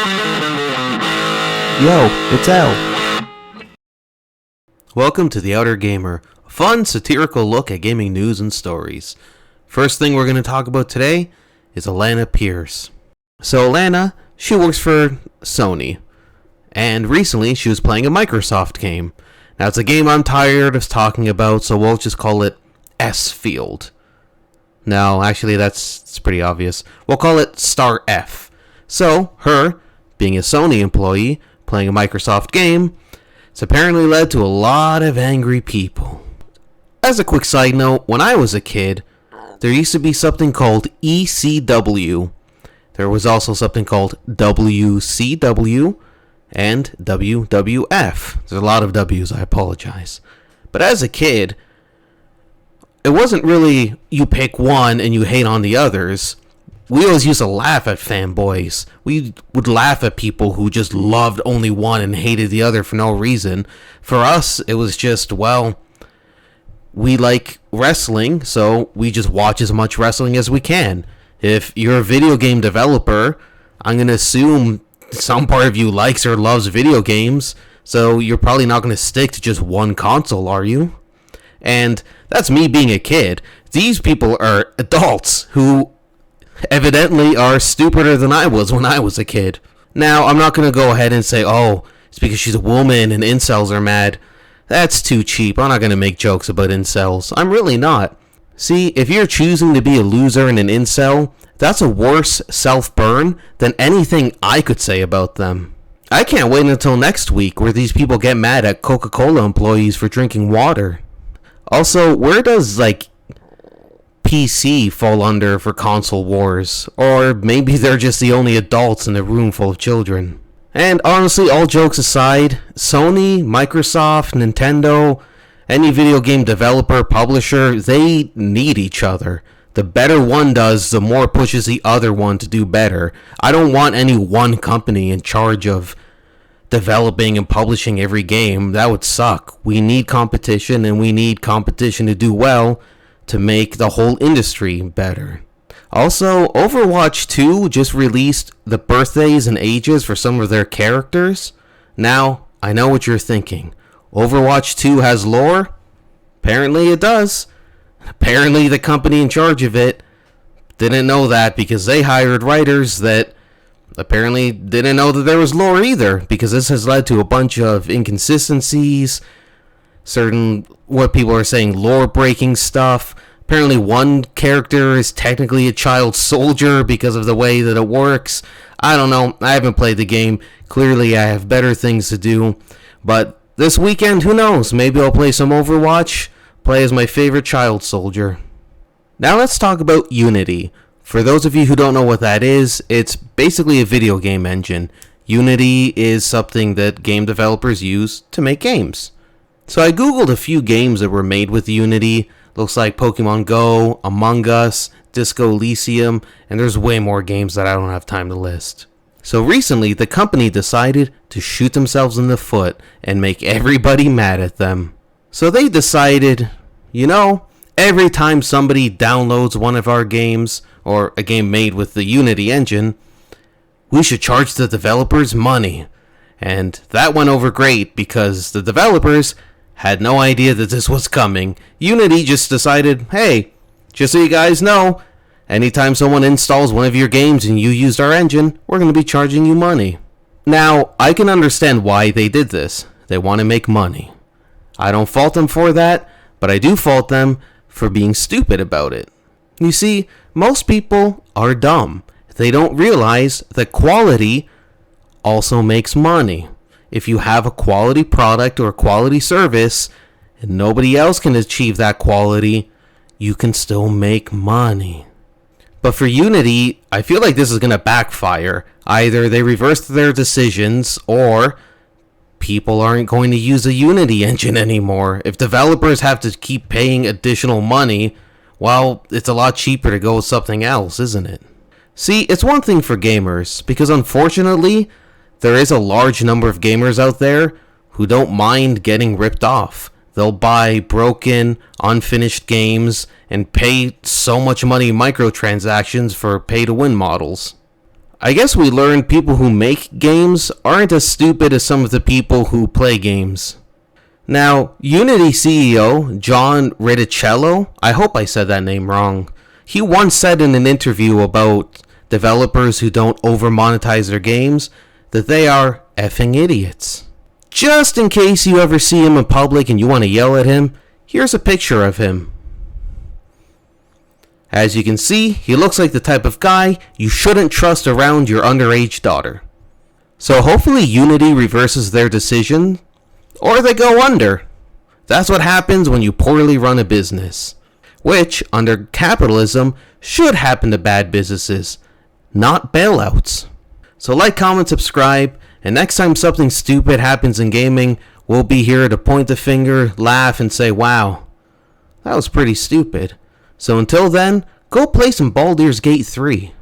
Yo, it's L. Welcome to The Outer Gamer, a fun, satirical look at gaming news and stories. First thing we're going to talk about today is Alanah Pearce. So Alanah, she works for Sony, and recently she was playing a Microsoft game. Now it's a game I'm tired of talking about, so we'll just call it S-Field. No, actually that's pretty obvious. We'll call it Star F. So, her, being a Sony employee, playing a Microsoft game, it's apparently led to a lot of angry people. As a quick side note, when I was a kid, there used to be something called ECW. There was also something called WCW and WWF. There's a lot of W's, I apologize. But as a kid, it wasn't really you pick one and you hate on the others. We always used to laugh at fanboys. We would laugh at people who just loved only one and hated the other for no reason. For us, it was just, well, we like wrestling, so we just watch as much wrestling as we can. If you're a video game developer, I'm going to assume some part of you likes or loves video games, so you're probably not going to stick to just one console, are you? And that's me being a kid. These people are adults who evidently are stupider than I was when I was a kid. Now, I'm not going to go ahead and say, oh, it's because she's a woman and incels are mad. That's too cheap. I'm not going to make jokes about incels. I'm really not. See, if you're choosing to be a loser and an incel, that's a worse self-burn than anything I could say about them. I can't wait until next week where these people get mad at Coca-Cola employees for drinking water. Also, where does, PC fall under for console wars? Or maybe they're just the only adults in a room full of children. And honestly, all jokes aside, Sony, Microsoft, Nintendo, any video game developer, publisher, they need each other. The better one does, the more it pushes the other one to do better. I don't want any one company in charge of developing and publishing every game. That would suck. We need competition, and we need competition to do well to make the whole industry better. Also, Overwatch 2 just released the birthdays and ages for some of their characters. Now, I know what you're thinking. Overwatch 2 has lore? Apparently it does. Apparently the company in charge of it didn't know that because they hired writers that apparently didn't know that there was lore either, because this has led to a bunch of inconsistencies, certain, what people are saying, lore-breaking stuff. Apparently one character is technically a child soldier because of the way that it works. I don't know. I haven't played the game. Clearly I have better things to do. But this weekend, who knows? Maybe I'll play some Overwatch, play as my favorite child soldier. Now let's talk about Unity. For those of you who don't know what that is, it's basically a video game engine. Unity is something that game developers use to make games. So I googled a few games that were made with Unity. Looks like Pokemon Go, Among Us, Disco Elysium, and there's way more games that I don't have time to list. So recently, the company decided to shoot themselves in the foot and make everybody mad at them. So they decided, every time somebody downloads one of our games, or a game made with the Unity engine, we should charge the developers money. And that went over great because the developers had no idea that this was coming. Unity just decided, hey, just so you guys know, anytime someone installs one of your games and you used our engine, we're going to be charging you money. Now, I can understand why they did this. They want to make money. I don't fault them for that, but I do fault them for being stupid about it. You see, most people are dumb. They don't realize that quality also makes money. If you have a quality product or a quality service and nobody else can achieve that quality, you can still make money. But for Unity, I feel like this is going to backfire. Either they reverse their decisions, or people aren't going to use a Unity engine anymore. If developers have to keep paying additional money, well, it's a lot cheaper to go with something else, isn't it? See, it's one thing for gamers, because unfortunately, there is a large number of gamers out there who don't mind getting ripped off. They'll buy broken, unfinished games and pay so much money in microtransactions for pay-to-win models. I guess we learned people who make games aren't as stupid as some of the people who play games. Now, Unity CEO John Riticello, I hope I said that name wrong, he once said in an interview about developers who don't over-monetize their games that they are effing idiots. Just in case you ever see him in public and you want to yell at him, here's a picture of him. As you can see, he looks like the type of guy you shouldn't trust around your underage daughter. So hopefully Unity reverses their decision, or they go under. That's what happens when you poorly run a business. Which, under capitalism, should happen to bad businesses, not bailouts. So like, comment, subscribe, and next time something stupid happens in gaming, we'll be here to point the finger, laugh, and say, wow, that was pretty stupid. So until then, go play some Baldur's Gate 3.